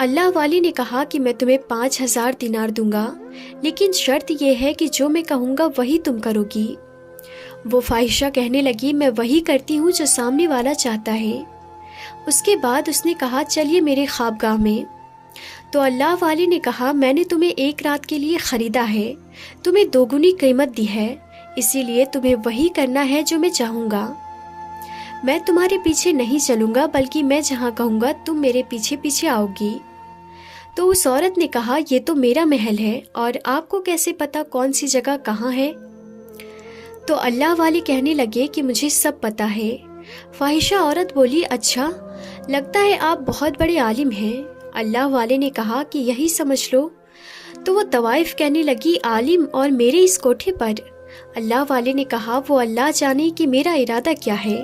اللہ والی نے کہا کہ میں تمہیں 5000 دینار دوں گا، لیکن شرط یہ ہے کہ جو میں کہوں گا وہی تم کرو گی۔ وہ فاحشہ کہنے لگی میں وہی کرتی ہوں جو سامنے والا چاہتا ہے۔ اس کے بعد اس نے کہا چلیے میرے خوابگاہ میں۔ تو اللہ والی نے کہا میں نے تمہیں 1 رات کے لیے خریدا ہے، تمہیں 2 گنی قیمت دی ہے، اسی لیے تمہیں وہی کرنا ہے جو میں چاہوں گا۔ میں تمہارے پیچھے نہیں چلوں گا، بلکہ میں جہاں کہوں گا تم میرے پیچھے پیچھے آؤ گی۔ تو اس عورت نے کہا یہ تو میرا محل ہے، اور آپ کو کیسے پتا کون سی جگہ کہاں ہے؟ تو اللہ والے کہنے لگے کہ مجھے سب پتا ہے۔ فاحشہ عورت بولی اچھا، لگتا ہے آپ بہت بڑے عالم ہیں۔ اللہ والے نے کہا کہ یہی سمجھ لو۔ تو وہ طوائف کہنے لگی عالم اور میرے اس کوٹھے پر؟ اللہ والے نے کہا وہ اللہ جانے کہ میرا ارادہ کیا ہے۔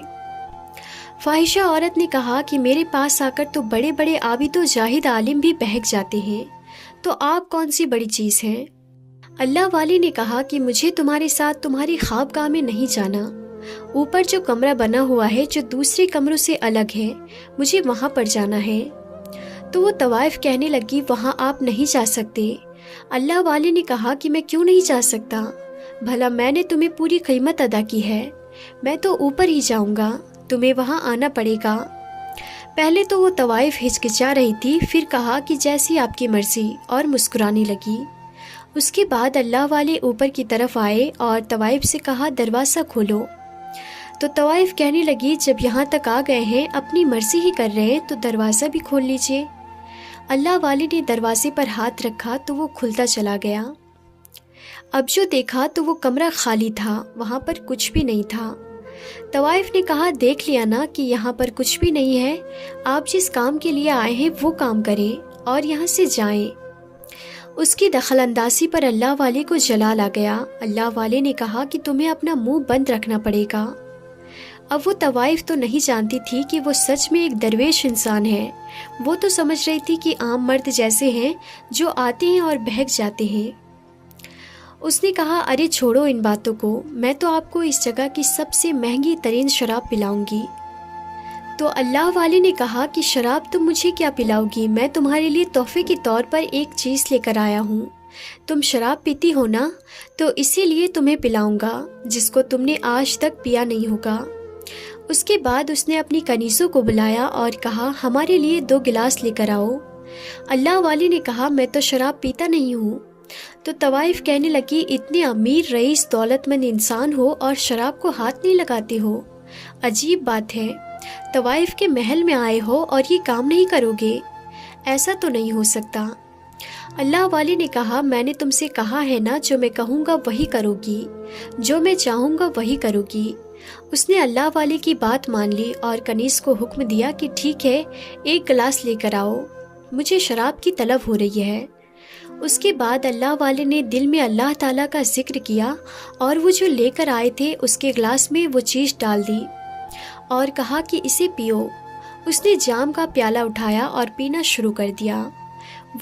فاحشہ عورت نے کہا کہ میرے پاس آ کر تو بڑے بڑے عابد و جاہد عالم بھی بہک جاتے ہیں، تو آپ کون سی بڑی چیز ہیں؟ اللہ والے نے کہا کہ مجھے تمہارے ساتھ تمہاری خوابگاہ میں نہیں جانا، اوپر جو کمرہ بنا ہوا ہے جو دوسرے کمروں سے الگ ہے، مجھے وہاں پر جانا ہے۔ تو وہ طوائف کہنے لگی وہاں آپ نہیں جا سکتے۔ اللہ والے نے کہا کہ میں کیوں نہیں جا سکتا؟ بھلا میں نے تمہیں پوری قیمت ادا کی ہے، میں تو اوپر ہی جاؤں گا، تمہیں وہاں آنا پڑے گا۔ پہلے تو وہ طوائف ہچکچا رہی تھی، پھر کہا کہ جیسی آپ کی مرضی، اور مسکرانے لگی۔ اس کے بعد اللہ والے اوپر کی طرف آئے اور طوائف سے کہا دروازہ کھولو۔ تو طوائف کہنے لگی جب یہاں تک آ گئے ہیں، اپنی مرضی ہی کر رہے ہیں، تو دروازہ بھی کھول لیجئے۔ اللہ والے نے دروازے پر ہاتھ رکھا تو وہ کھلتا چلا گیا۔ اب جو دیکھا تو وہ کمرہ خالی تھا، وہاں پر کچھ بھی نہیں تھا۔ طوائف نے کہا دیکھ لیا نا کہ یہاں پر کچھ بھی نہیں ہے، آپ جس کام کے لیے آئے ہیں وہ کام کریں اور یہاں سے جائیں۔ اس کی دخل اندازی پر اللہ والے کو جلال آ گیا۔ اللہ والے نے کہا کہ تمہیں اپنا منہ بند رکھنا پڑے گا۔ اب وہ طوائف تو نہیں جانتی تھی کہ وہ سچ میں ایک درویش انسان ہے، وہ تو سمجھ رہی تھی کہ عام مرد جیسے ہیں جو آتے ہیں اور بہک جاتے ہیں۔ اس نے کہا ارے چھوڑو ان باتوں کو، میں تو آپ کو اس جگہ کی سب سے مہنگی ترین شراب پلاؤں گی۔ تو اللہ والے نے کہا کہ شراب تم مجھے کیا پلاؤ گی، میں تمہارے لیے تحفے کے طور پر ایک چیز لے کر آیا ہوں۔ تم شراب پیتی ہو نا، تو اسی لیے تمہیں پلاؤں گا جس کو تم نے آج تک پیا نہیں ہوگا۔ اس کے بعد اس نے اپنی کنیزوں کو بلایا اور کہا ہمارے لیے 2 گلاس لے کر آؤ۔ اللہ والے نے کہا میں تو شراب پیتا نہیں ہوں۔ تو طوائف کہنے لگی اتنے امیر رئیس دولت مند انسان ہو اور شراب کو ہاتھ نہیں لگاتے ہو، عجیب بات ہے، طوائف کے محل میں آئے ہو اور یہ کام نہیں کرو گے، ایسا تو نہیں ہو سکتا۔ اللہ والے نے کہا میں نے تم سے کہا ہے نا جو میں کہوں گا وہی کرو گی، جو میں چاہوں گا وہی کرو گی۔ اس نے اللہ والے کی بات مان لی اور کنیز کو حکم دیا کہ ٹھیک ہے 1 گلاس لے کر آؤ، مجھے شراب کی طلب ہو رہی ہے۔ اس کے بعد اللہ والے نے دل میں اللہ تعالیٰ کا ذکر کیا اور وہ جو لے کر آئے تھے اس کے گلاس میں وہ چیز ڈال دی اور کہا کہ اسے پیو۔ اس نے جام کا پیالہ اٹھایا اور پینا شروع کر دیا۔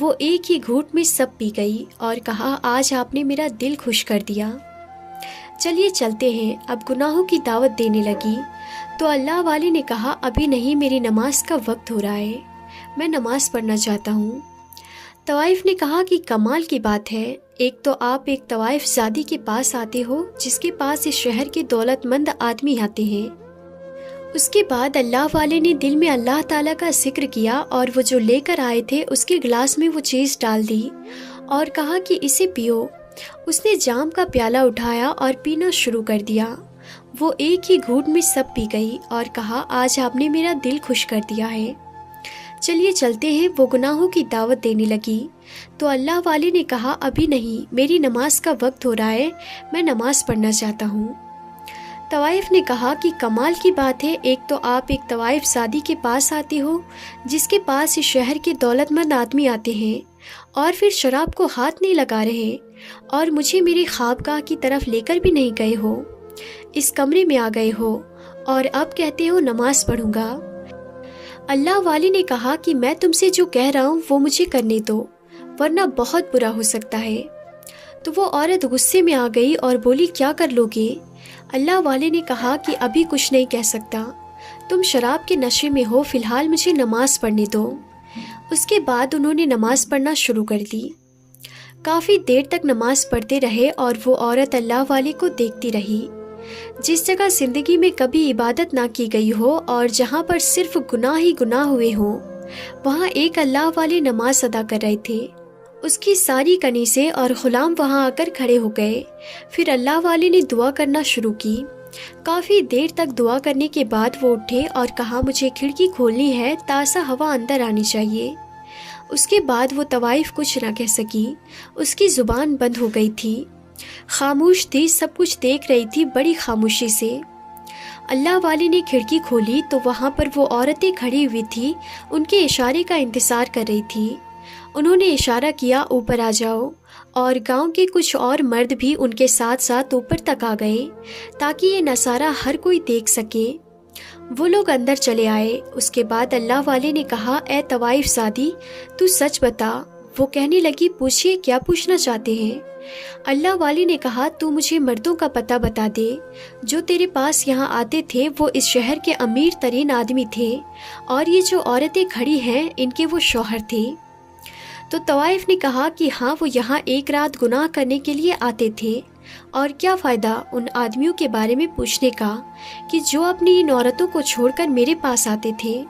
وہ ایک ہی گھونٹ میں سب پی گئی اور کہا آج آپ نے میرا دل خوش کر دیا، چلیے چلتے ہیں۔ اب گناہوں کی دعوت دینے لگی۔ تو اللہ والے نے کہا ابھی نہیں، میری نماز کا وقت ہو رہا ہے، میں نماز پڑھنا چاہتا ہوں۔ طوائف نے کہا کہ کمال کی بات ہے، ایک تو آپ ایک طوائف زادی کے پاس آتے ہو جس کے پاس اس شہر کے دولت مند آدمی آتے ہیں۔ اس کے بعد اللہ والے نے دل میں اللہ تعالیٰ کا ذکر کیا اور وہ جو لے کر آئے تھے اس کے گلاس میں وہ چیز ڈال دی اور کہا کہ اسے پیو۔ اس نے جام کا پیالہ اٹھایا اور پینا شروع کر دیا۔ وہ ایک ہی گھونٹ میں سب پی گئی اور کہا آج آپ نے میرا دل خوش کر دیا ہے، چلیے چلتے ہیں۔ وہ گناہوں کی دعوت دینے لگی۔ تو اللہ والے نے کہا ابھی نہیں، میری نماز کا وقت ہو رہا ہے، میں نماز پڑھنا چاہتا ہوں۔ طوائف نے کہا کہ کمال کی بات ہے، ایک تو آپ ایک طوائف زادی کے پاس آتے ہو جس کے پاس اس شہر کے دولت مند آدمی آتے ہیں اور پھر شراب کو ہاتھ نہیں لگا رہے، اور مجھے میرے خوابگاہ کی طرف لے کر بھی نہیں گئے ہو، اس کمرے میں آ گئے ہو اور اب کہتے ہو نماز پڑھوں گا۔ اللہ والے نے کہا کہ میں تم سے جو کہہ رہا ہوں وہ مجھے کرنے دو، ورنہ بہت برا ہو سکتا ہے۔ تو وہ عورت غصے میں آ گئی اور بولی کیا کر لو گے؟ اللہ والے نے کہا کہ ابھی کچھ نہیں کہہ سکتا، تم شراب کے نشے میں ہو، فی الحال مجھے نماز پڑھنے دو۔ اس کے بعد انہوں نے نماز پڑھنا شروع کر دی۔ کافی دیر تک نماز پڑھتے رہے اور وہ عورت اللہ والے کو دیکھتی رہی۔ جس جگہ زندگی میں کبھی عبادت نہ کی گئی ہو اور جہاں پر صرف گناہ ہی گناہ ہوئے ہوں، وہاں ایک اللہ والے نماز ادا کر رہے تھے۔ اس کی ساری کنیزیں اور غلام وہاں آ کر کھڑے ہو گئے۔ پھر اللہ والے نے دعا کرنا شروع کی۔ کافی دیر تک دعا کرنے کے بعد وہ اٹھے اور کہا، مجھے کھڑکی کھولنی ہے، تازہ ہوا اندر آنی چاہیے۔ اس کے بعد وہ طوائف کچھ نہ کہہ سکی، اس کی زبان بند ہو گئی تھی، خاموش تھی، سب کچھ دیکھ رہی تھی بڑی خاموشی سے۔ اللہ والے نے کھڑکی کھولی تو وہاں پر وہ عورتیں کھڑی ہوئی تھی، ان کے اشارے کا انتظار کر رہی تھی۔ انہوں نے اشارہ کیا، اوپر آ جاؤ، اور گاؤں کے کچھ اور مرد بھی ان کے ساتھ ساتھ اوپر تک آ گئے تاکہ یہ نظارہ ہر کوئی دیکھ سکے۔ وہ لوگ اندر چلے آئے۔ اس کے بعد اللہ والے نے کہا، اے طوائف زادی، تو سچ بتا۔ وہ کہنے لگی، پوچھئے، کیا پوچھنا چاہتے ہیں؟ اللہ والے نے کہا، تو مجھے مردوں کا پتہ بتا دے جو تیرے پاس یہاں آتے تھے۔ وہ اس شہر کے امیر ترین آدمی تھے، اور یہ جو عورتیں کھڑی ہیں ان کے وہ شوہر تھے۔ تو طوائف نے کہا کہ ہاں، وہ یہاں ایک رات گناہ کرنے کے لیے آتے تھے، اور کیا فائدہ ان آدمیوں کے بارے میں پوچھنے کا کہ جو اپنی ان عورتوں کو چھوڑ کر میرے پاس آتے تھے۔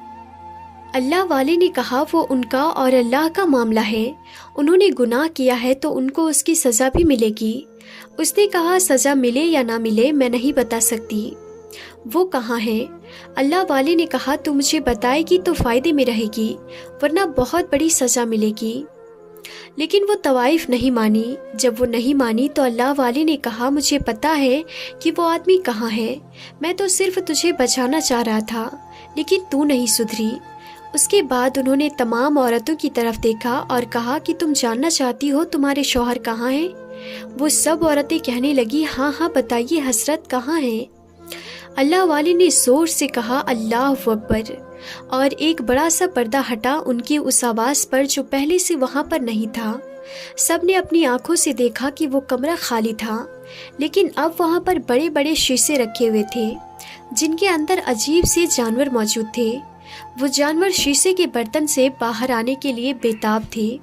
اللہ والے نے کہا، وہ ان کا اور اللہ کا معاملہ ہے، انہوں نے گناہ کیا ہے تو ان کو اس کی سزا بھی ملے گی۔ اس نے کہا، سزا ملے یا نہ ملے میں نہیں بتا سکتی۔ وہ کہاں ہے؟ اللہ والے نے کہا، تو مجھے بتائے گی تو فائدے میں رہے گی، ورنہ بہت بڑی سزا ملے گی۔ لیکن وہ طوائف نہیں مانی۔ جب وہ نہیں مانی تو اللہ والے نے کہا، مجھے پتا ہے کہ وہ آدمی کہاں ہے، میں تو صرف تجھے بچانا چاہ رہا تھا، لیکن تو نہیں سدھری۔ اس کے بعد انہوں نے تمام عورتوں کی طرف دیکھا اور کہا کہ تم جاننا چاہتی ہو تمہارے شوہر کہاں ہیں؟ وہ سب عورتیں کہنے لگی، ہاں ہاں بتائیے حضرت، کہاں ہیں؟ اللہ والے نے زور سے کہا، اللہ اکبر، اور ایک بڑا سا پردہ ہٹا ان کی اس آواز پر جو پہلے سے وہاں پر نہیں تھا۔ سب نے اپنی آنکھوں سے دیکھا کہ وہ کمرہ خالی تھا، لیکن اب وہاں پر بڑے بڑے شیشے رکھے ہوئے تھے جن کے اندر عجیب سے جانور موجود تھے۔ وہ جانور شیشے کے برتن سے باہر آنے کے لیے بےتاب تھے،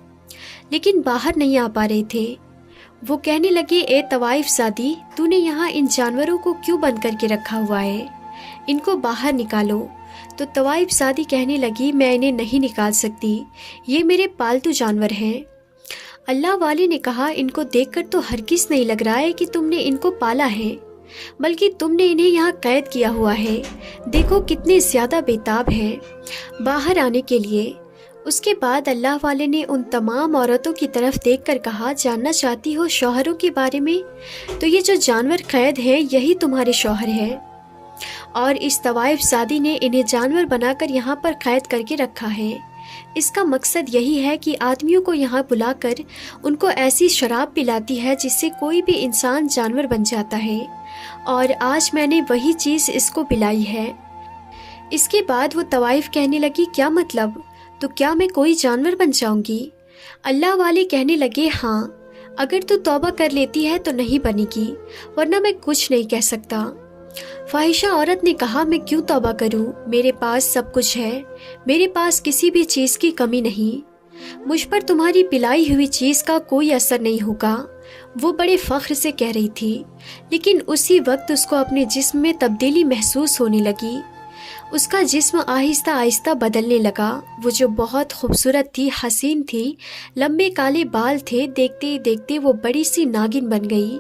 لیکن باہر نہیں آ پا رہے تھے۔ وہ کہنے لگے، اے طوائف زادی، تو نے یہاں ان جانوروں کو کیوں بند کر کے رکھا ہوا ہے؟ ان کو باہر نکالو۔ تو طوائف زادی کہنے لگی، میں انہیں نہیں نکال سکتی، یہ میرے پالتو جانور ہیں۔ اللہ والے نے کہا، ان کو دیکھ کر تو ہرگز نہیں لگ رہا ہے کہ تم نے ان کو پالا ہے، بلکہ تم نے انہیں یہاں قید کیا ہوا ہے۔ دیکھو کتنے زیادہ بےتاب ہیں باہر آنے کے لیے۔ اس کے بعد اللہ والے نے ان تمام عورتوں کی طرف دیکھ کر کہا، جاننا چاہتی ہو شوہروں کے بارے میں؟ تو یہ جو جانور قید ہیں یہی تمہارے شوہر ہیں، اور اس طوائف زادی نے انہیں جانور بنا کر یہاں پر قید کر کے رکھا ہے۔ اس کا مقصد یہی ہے کہ آدمیوں کو یہاں بلا کر ان کو ایسی شراب پلاتی ہے جس سے کوئی بھی انسان جانور بن جاتا ہے، اور آج میں نے وہی چیز اس کو پلائی ہے۔ اس کے بعد وہ طوائف کہنے لگی، کیا مطلب؟ تو کیا میں کوئی جانور بن جاؤں گی؟ اللہ والے کہنے لگے، ہاں، اگر تو توبہ کر لیتی ہے تو نہیں بنے گی، ورنہ میں کچھ نہیں کہہ سکتا۔ فاحشہ عورت نے کہا، میں کیوں توبہ کروں؟ میرے پاس سب کچھ ہے، میرے پاس کسی بھی چیز کی کمی نہیں، مجھ پر تمہاری پلائی ہوئی چیز کا کوئی اثر نہیں ہوگا۔ وہ بڑے فخر سے کہہ رہی تھی، لیکن اسی وقت اس کو اپنے جسم میں تبدیلی محسوس ہونے لگی۔ اس کا جسم آہستہ آہستہ بدلنے لگا۔ وہ جو بہت خوبصورت تھی، حسین تھی، لمبے کالے بال تھے، دیکھتے ہی دیکھتے وہ بڑی سی ناگن بن گئی۔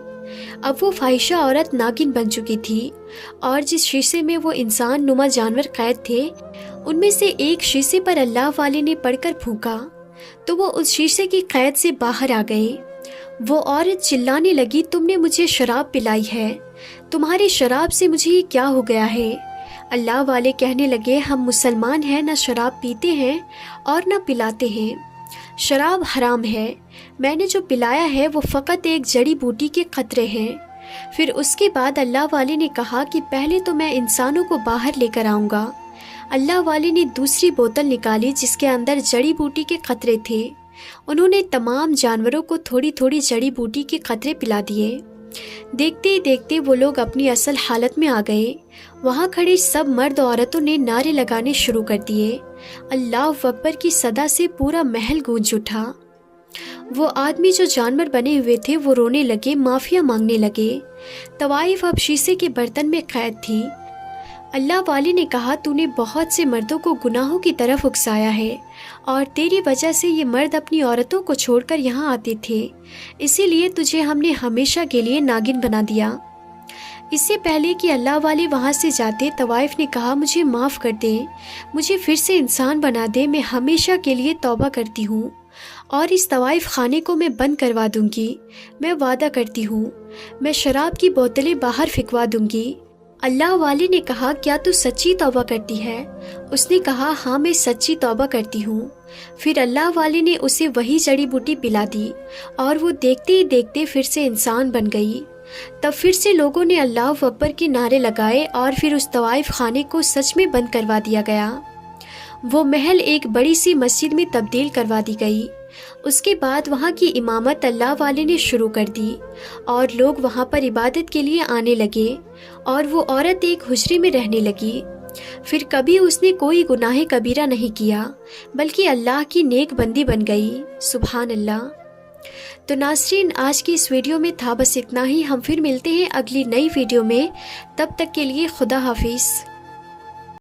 اب وہ فاحشہ عورت ناگن بن چکی تھی، اور جس شیشے میں وہ انسان نما جانور قید تھے، ان میں سے ایک شیشے پر اللہ والے نے پڑھ کر پھونکا تو وہ اس شیشے کی قید سے باہر آ گئے۔ وہ عورت چلانے لگی، تم نے مجھے شراب پلائی ہے، تمہاری شراب سے مجھے یہ کیا ہو گیا ہے؟ اللہ والے کہنے لگے، ہم مسلمان ہیں، نہ شراب پیتے ہیں اور نہ پلاتے ہیں، شراب حرام ہے، میں نے جو پلایا ہے وہ فقط ایک جڑی بوٹی کے قطرے ہیں۔ پھر اس کے بعد اللہ والے نے کہا کہ پہلے تو میں انسانوں کو باہر لے کر آؤں گا۔ اللہ والے نے دوسری بوتل نکالی جس کے اندر جڑی بوٹی کے قطرے تھے۔ انہوں نے تمام جانوروں کو تھوڑی تھوڑی جڑی بوٹی کے قطرے پلا دیے۔ دیکھتے ہی دیکھتے وہ لوگ اپنی اصل حالت میں آ گئے۔ وہاں کھڑے سب مرد عورتوں نے نعرے لگانے شروع کر دیے، اللہ اکبر کی صدا سے پورا محل گونج اٹھا۔ وہ آدمی جو جانور بنے ہوئے تھے وہ رونے لگے، معافیا مانگنے لگے۔ طوائف اب شیشے کے برتن میں قید تھی۔ اللہ والے نے کہا، تو نے بہت سے مردوں کو گناہوں کی طرف اکسایا ہے، اور تیری وجہ سے یہ مرد اپنی عورتوں کو چھوڑ کر یہاں آتے تھے، اسی لیے تجھے ہم نے ہمیشہ کے لیے ناگن بنا دیا۔ اس سے پہلے کہ اللہ والے وہاں سے جاتے، طوائف نے کہا، مجھے معاف کر دیں، مجھے پھر سے انسان بنا دے، میں ہمیشہ کے لیے توبہ کرتی ہوں، اور اس طوائف خانے کو میں بند کروا دوں گی۔ میں وعدہ کرتی ہوں، میں شراب کی بوتلیں باہر پھینکوا دوں گی۔ اللہ والے نے کہا، کیا تو سچی توبہ کرتی ہے؟ اس نے کہا، ہاں میں سچی توبہ کرتی ہوں۔ پھر اللہ والے نے اسے وہی جڑی بوٹی پلا دی، اور وہ دیکھتے ہی دیکھتے پھر سے انسان بن گئی۔ تب پھر سے لوگوں نے اللہ اکبر کے نعرے لگائے، اور پھر اس طوائف خانے کو سچ میں بند کروا دیا گیا۔ وہ محل ایک بڑی سی مسجد میں تبدیل کروا دی گئی۔ اس کے بعد وہاں کی امامت اللہ والے نے شروع کر دی، اور لوگ وہاں پر عبادت کے لیے آنے لگے، اور وہ عورت ایک حجرے میں رہنے لگی۔ پھر کبھی اس نے کوئی گناہ کبیرہ نہیں کیا، بلکہ اللہ کی نیک بندی بن گئی۔ سبحان اللہ۔ تو ناظرین، آج کی اس ویڈیو میں تھا بس اتنا ہی۔ ہم پھر ملتے ہیں اگلی نئی ویڈیو میں، تب تک کے لیے خدا حافظ۔